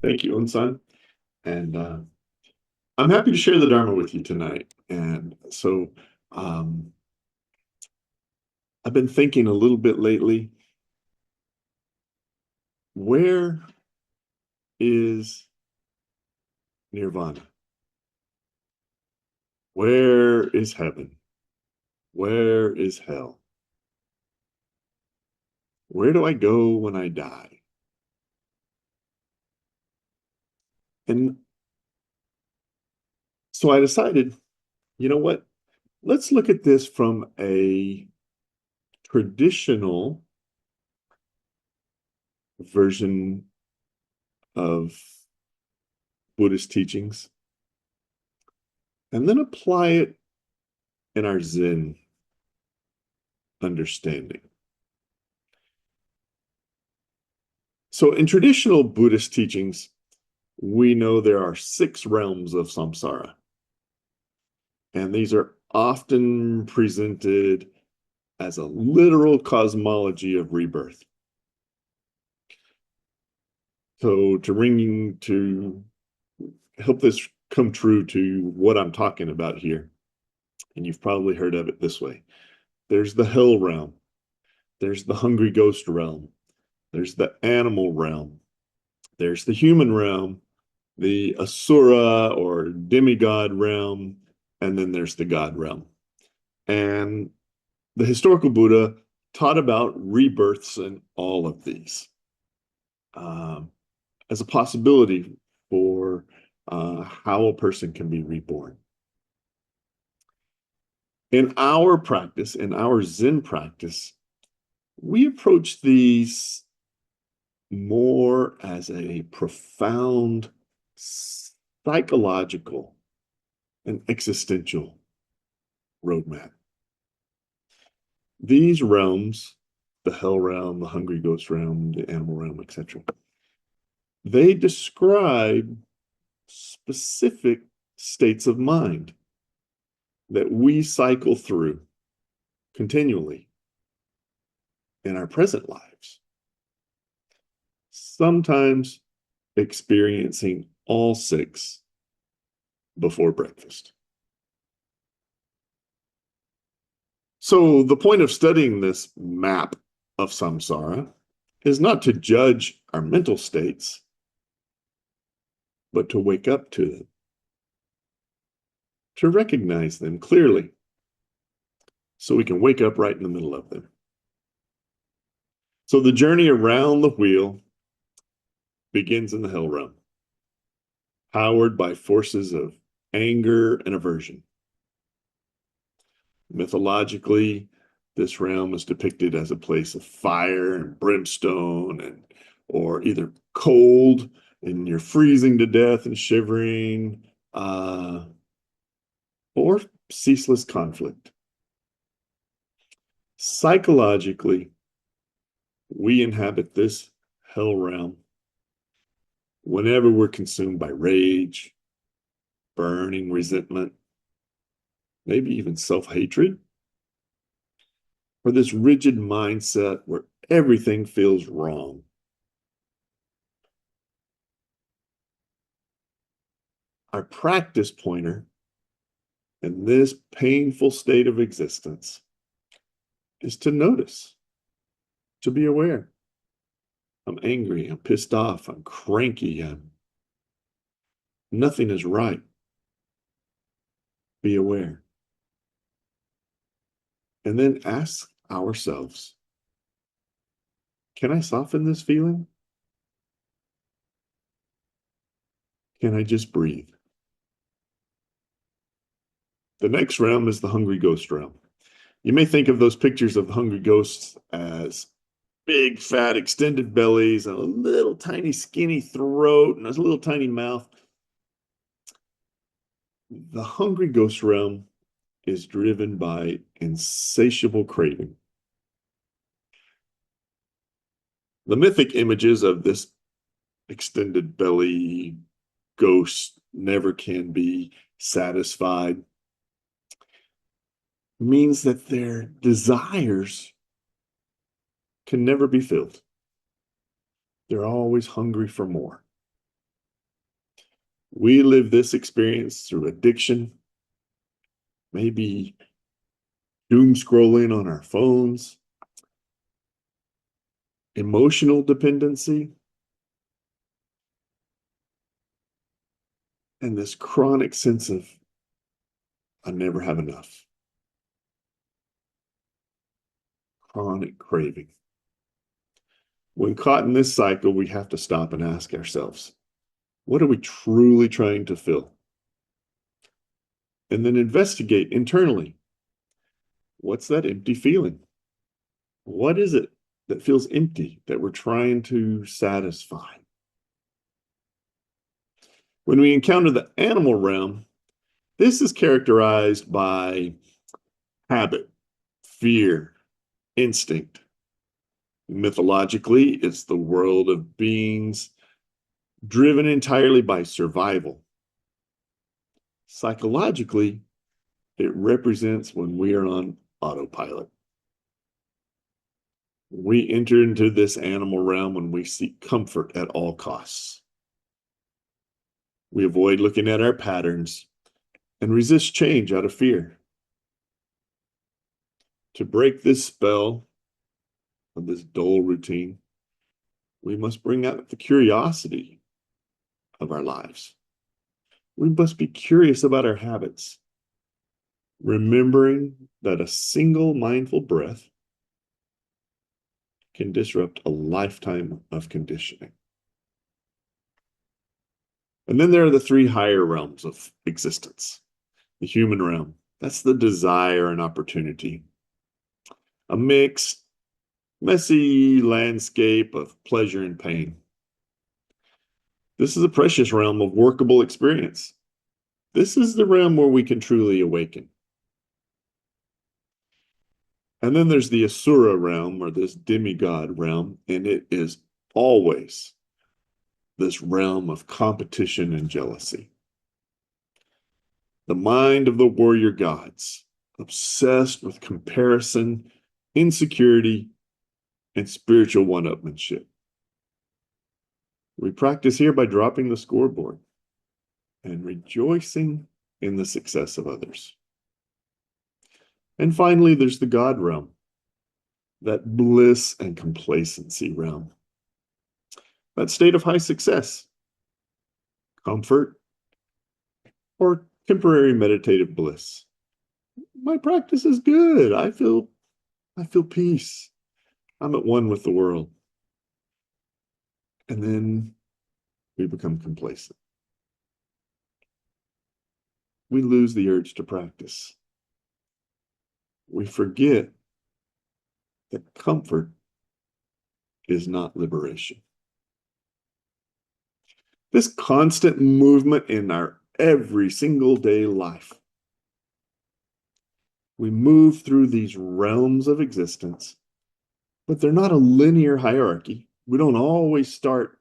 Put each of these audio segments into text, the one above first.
Thank you, Unsan. And I'm happy to share the Dharma with you tonight. And so um, I've been thinking a little bit lately, where is nirvana? Where is heaven? Where is hell? Where do I go when I die? And so I decided, you know what? Let's look at this from a traditional version of Buddhist teachings and then apply it in our Zen understanding. So, in traditional Buddhist teachings, we know there are 6 realms of samsara, and these are often presented as a literal cosmology of rebirth. So, to help this come true to what I'm talking about here, and you've probably heard of it this way: there's the hell realm, there's the hungry ghost realm, there's the animal realm, there's the human realm, the Asura or demigod realm, and then there's the God realm. And the historical Buddha taught about rebirths in all of these um, as a possibility for how a person can be reborn. In our practice, in our Zen practice, we approach these more as a profound psychological and existential roadmap. These realms, the hell realm, the hungry ghost realm, the animal realm, etc., they describe specific states of mind that we cycle through continually in our present lives, sometimes experiencing all 6 before breakfast. So, the point of studying this map of samsara is not to judge our mental states, but to wake up to them, to recognize them clearly, so we can wake up right in the middle of them. So, the journey around the wheel begins in the hell realm, powered by forces of anger and aversion. Mythologically, this realm is depicted as a place of fire and brimstone, or either cold and you're freezing to death and shivering, or ceaseless conflict. Psychologically, we inhabit this hell realm whenever we're consumed by rage, burning resentment, maybe even self-hatred, or this rigid mindset where everything feels wrong. Our practice pointer in this painful state of existence is to notice, to be aware. I'm angry, I'm pissed off, I'm cranky, nothing is right. Be aware. And then ask ourselves, can I soften this feeling? Can I just breathe? The next realm is the hungry ghost realm. You may think of those pictures of the hungry ghosts as big, fat, extended bellies, and a little tiny, skinny throat, and a little tiny mouth. The hungry ghost realm is driven by insatiable craving. The mythic images of this extended belly ghost never can be satisfied means that their desires can never be filled. They're always hungry for more. We live this experience through addiction, maybe doom scrolling on our phones, emotional dependency, and this chronic sense of, I never have enough, chronic craving. When caught in this cycle, we have to stop and ask ourselves, what are we truly trying to fill? And then investigate internally. What's that empty feeling? What is it that feels empty that we're trying to satisfy? When we encounter the animal realm, this is characterized by habit, fear, instinct. Mythologically, it's the world of beings driven entirely by survival. Psychologically, it represents when we are on autopilot. We enter into this animal realm when we seek comfort at all costs. We avoid looking at our patterns and resist change out of fear. To break this spell of this dull routine, we must bring out the curiosity of our lives. We must be curious about our habits, remembering that a single mindful breath can disrupt a lifetime of conditioning. And then there are the three higher realms of existence. The human realm, that's the desire and opportunity. A mixed, messy landscape of pleasure and pain. This is a precious realm of workable experience. This is the realm where we can truly awaken. And then there's the Asura realm, or this demigod realm, and it is always this realm of competition and jealousy. The mind of the warrior gods, obsessed with comparison, insecurity, and spiritual one-upmanship. We practice here by dropping the scoreboard and rejoicing in the success of others. And finally, there's the God realm, that bliss and complacency realm, that state of high success, comfort, or temporary meditative bliss. My practice is good. I feel peace. I'm at one with the world. And then we become complacent. We lose the urge to practice. We forget that comfort is not liberation. This constant movement in our every single day life. We move through these realms of existence, but they're not a linear hierarchy. We don't always start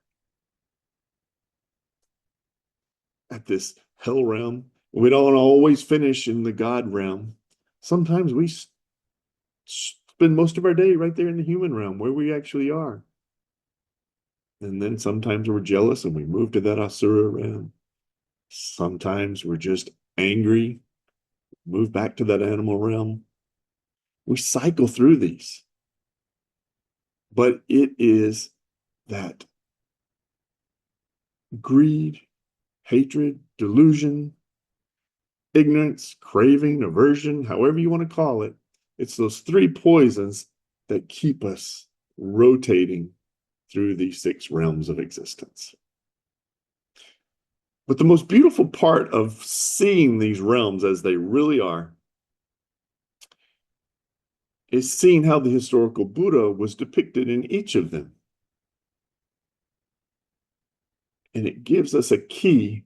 at this hell realm. We don't always finish in the God realm. Sometimes we spend most of our day right there in the human realm where we actually are. And then sometimes we're jealous and we move to that Asura realm. Sometimes we're just angry, move back to that animal realm. We cycle through these. But it is that greed, hatred, delusion, ignorance, craving, aversion, however you want to call it. It's those three poisons that keep us rotating through these six realms of existence. But the most beautiful part of seeing these realms as they really are is seeing how the historical Buddha was depicted in each of them. And it gives us a key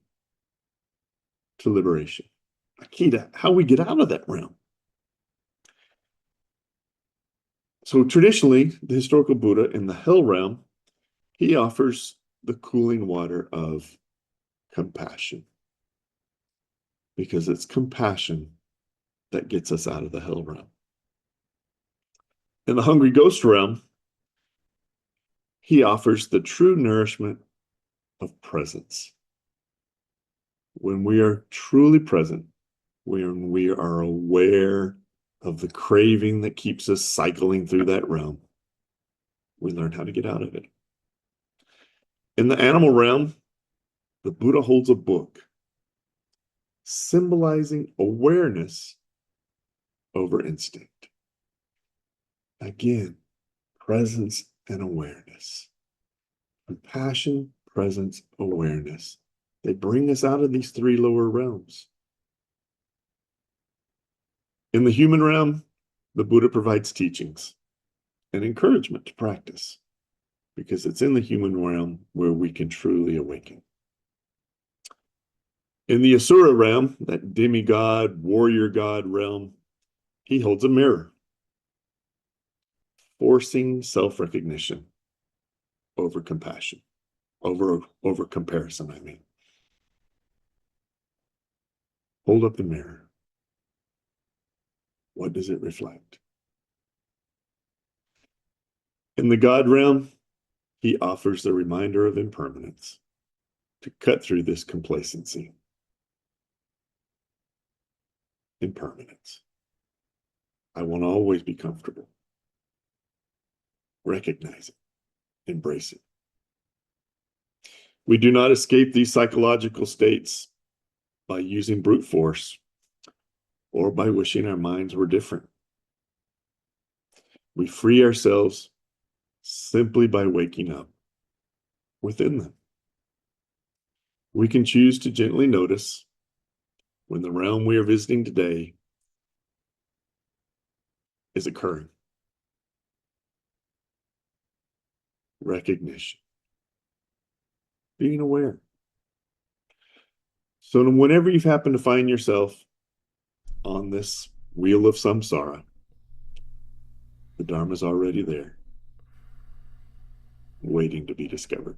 to liberation, a key to how we get out of that realm. So traditionally, the historical Buddha in the hell realm, he offers the cooling water of compassion, because it's compassion that gets us out of the hell realm. In the hungry ghost realm, he offers the true nourishment of presence. When we are truly present, when we are aware of the craving that keeps us cycling through that realm, we learn how to get out of it. In the animal realm, the Buddha holds a book symbolizing awareness over instinct. Again, presence and awareness. Compassion, presence, awareness. They bring us out of these three lower realms. In the human realm, the Buddha provides teachings and encouragement to practice, because it's in the human realm where we can truly awaken. In the Asura realm, that demigod, warrior god realm, he holds a mirror, forcing self-recognition over compassion, over comparison, I mean. Hold up the mirror. What does it reflect? In the God realm, he offers the reminder of impermanence to cut through this complacency. Impermanence. I want to always be comfortable. Recognize it. Embrace it. We do not escape these psychological states by using brute force or by wishing our minds were different. We free ourselves simply by waking up within them. We can choose to gently notice when the realm we are visiting today is occurring. Recognition. Being aware. So whenever you've happened to find yourself on this wheel of samsara, the Dharma's already there, waiting to be discovered.